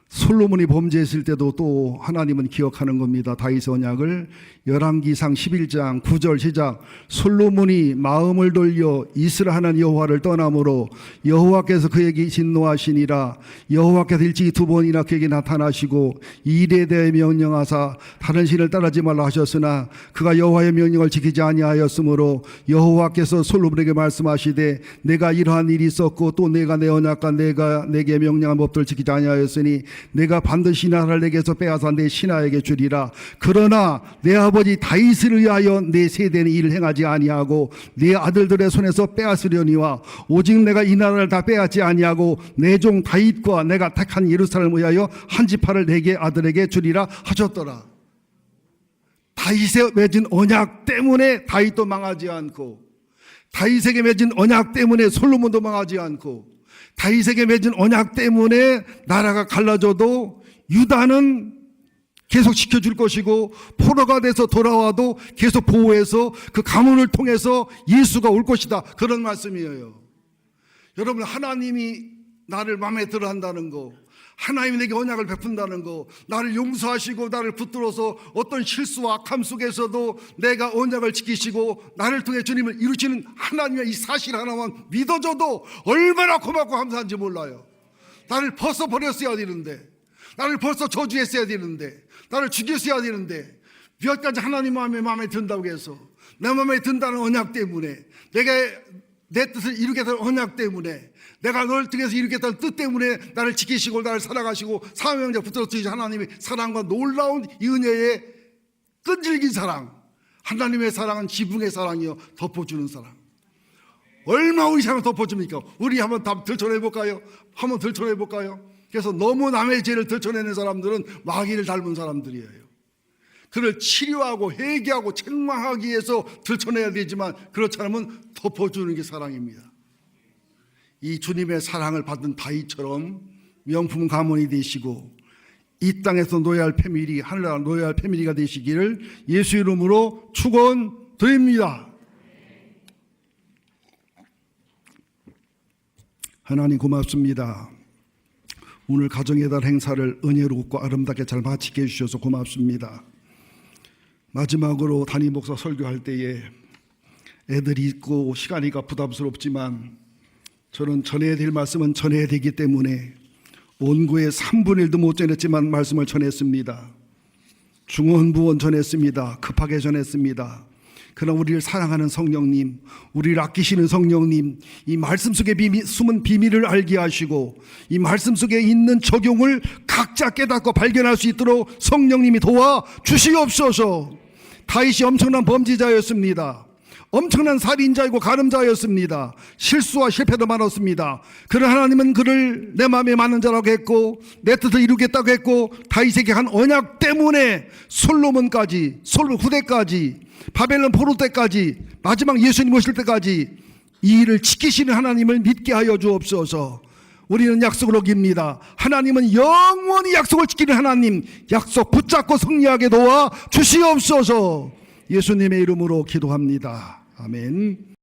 솔로몬이 범죄했을 때도 또 하나님은 기억하는 겁니다. 다윗의 언약을. 열왕기상 11장 9절 시작. 솔로몬이 마음을 돌려 이스라엘 하나님 여호와를 떠나므로 여호와께서 그에게 진노하시니라. 여호와께서 일찍이 두 번이나 그에게 나타나시고 이 일에 대해 명령하사 다른 신을 따르지 말라 하셨으나 그가 여호와의 명령을 지키지 아니하였으므로 여호와께서 솔로몬에게 말씀하시되 내가 이러한 일이 있었고 또 내가 내 언약과 내가 내게 명령한 법들을 지키지 아니하였으니 내가 반드시 나라를 내게서 빼앗아 내 신하에게 주리라. 그러나 내 아버지 다윗을 위하여 내 세대는 일을 행하지 아니하고 내 아들들의 손에서 빼앗으려니와 오직 내가 이 나라를 다 빼앗지 아니하고 내 종 다윗과 내가 택한 예루살렘을 위하여 한 지파를 내게 아들에게 주리라 하셨더라. 다윗에 맺은 언약 때문에 다윗도 망하지 않고, 다윗에게 맺은 언약 때문에 솔로몬도 망하지 않고, 다윗에게 맺은 언약 때문에 나라가 갈라져도 유다는 계속 지켜줄 것이고 포로가 돼서 돌아와도 계속 보호해서 그 가문을 통해서 예수가 올 것이다. 그런 말씀이에요. 여러분, 하나님이 나를 마음에 들어 한다는 거, 하나님이 내게 언약을 베푼다는 거, 나를 용서하시고 나를 붙들어서 어떤 실수와 악함 속에서도 내가 언약을 지키시고 나를 통해 주님을 이루시는 하나님의 이 사실 하나만 믿어줘도 얼마나 고맙고 감사한지 몰라요. 나를 벌써 버렸어야 되는데, 나를 벌써 저주했어야 되는데, 나를 죽였어야 되는데, 몇 가지 하나님 마음에 든다고 해서, 내 마음에 든다는 언약 때문에, 내가 내 뜻을 이루겠다는 언약 때문에, 내가 너를 통해서 이루겠다는 뜻 때문에 나를 지키시고 나를 사랑하시고 사명자 붙들어 주신 하나님의 사랑과 놀라운 이 은혜의 끈질긴 사랑, 하나님의 사랑은 지붕의 사랑이요 덮어주는 사랑. 얼마 우리 사랑을 덮어줍니까? 우리 한번 다 들춰내볼까요? 한번 들춰내볼까요? 그래서 너무 남의 죄를 들춰내는 사람들은 마귀를 닮은 사람들이에요. 그를 치료하고 회개하고 책망하기 위해서 들춰내야 되지만 그렇지 않으면 덮어주는 게 사랑입니다. 이 주님의 사랑을 받은 다윗처럼 명품 가문이 되시고 이 땅에서 노예할 패밀리, 하늘나라 노예할 패밀리가 되시기를 예수 이름으로 축원드립니다. 하나님 고맙습니다. 오늘 가정의 달 행사를 은혜롭고 아름답게 잘 마치게 해주셔서 고맙습니다. 마지막으로 담임 목사 설교할 때에 애들이 있고 시간이가 부담스럽지만 저는 전해야 될 말씀은 전해야 되기 때문에 온구의 3분의 1도 못 전했지만 말씀을 전했습니다. 중언부언 전했습니다. 급하게 전했습니다. 그러나 우리를 사랑하는 성령님, 우리를 아끼시는 성령님, 이 말씀 속에 숨은 비밀을 알게 하시고 이 말씀 속에 있는 적용을 각자 깨닫고 발견할 수 있도록 성령님이 도와주시옵소서. 다윗이 엄청난 범죄자였습니다. 엄청난 살인자이고 가늠자였습니다. 실수와 실패도 많았습니다. 그러나 하나님은 그를 내 마음에 맞는 자라고 했고 내 뜻을 이루겠다고 했고 다윗에게 한 언약 때문에 솔로몬 후대까지 바벨론 포로 때까지 마지막 예수님 오실 때까지 이 일을 지키시는 하나님을 믿게 하여 주옵소서. 우리는 약속을 어깁니다. 하나님은 영원히 약속을 지키는 하나님, 약속 붙잡고 승리하게 도와 주시옵소서. 예수님의 이름으로 기도합니다. 아멘.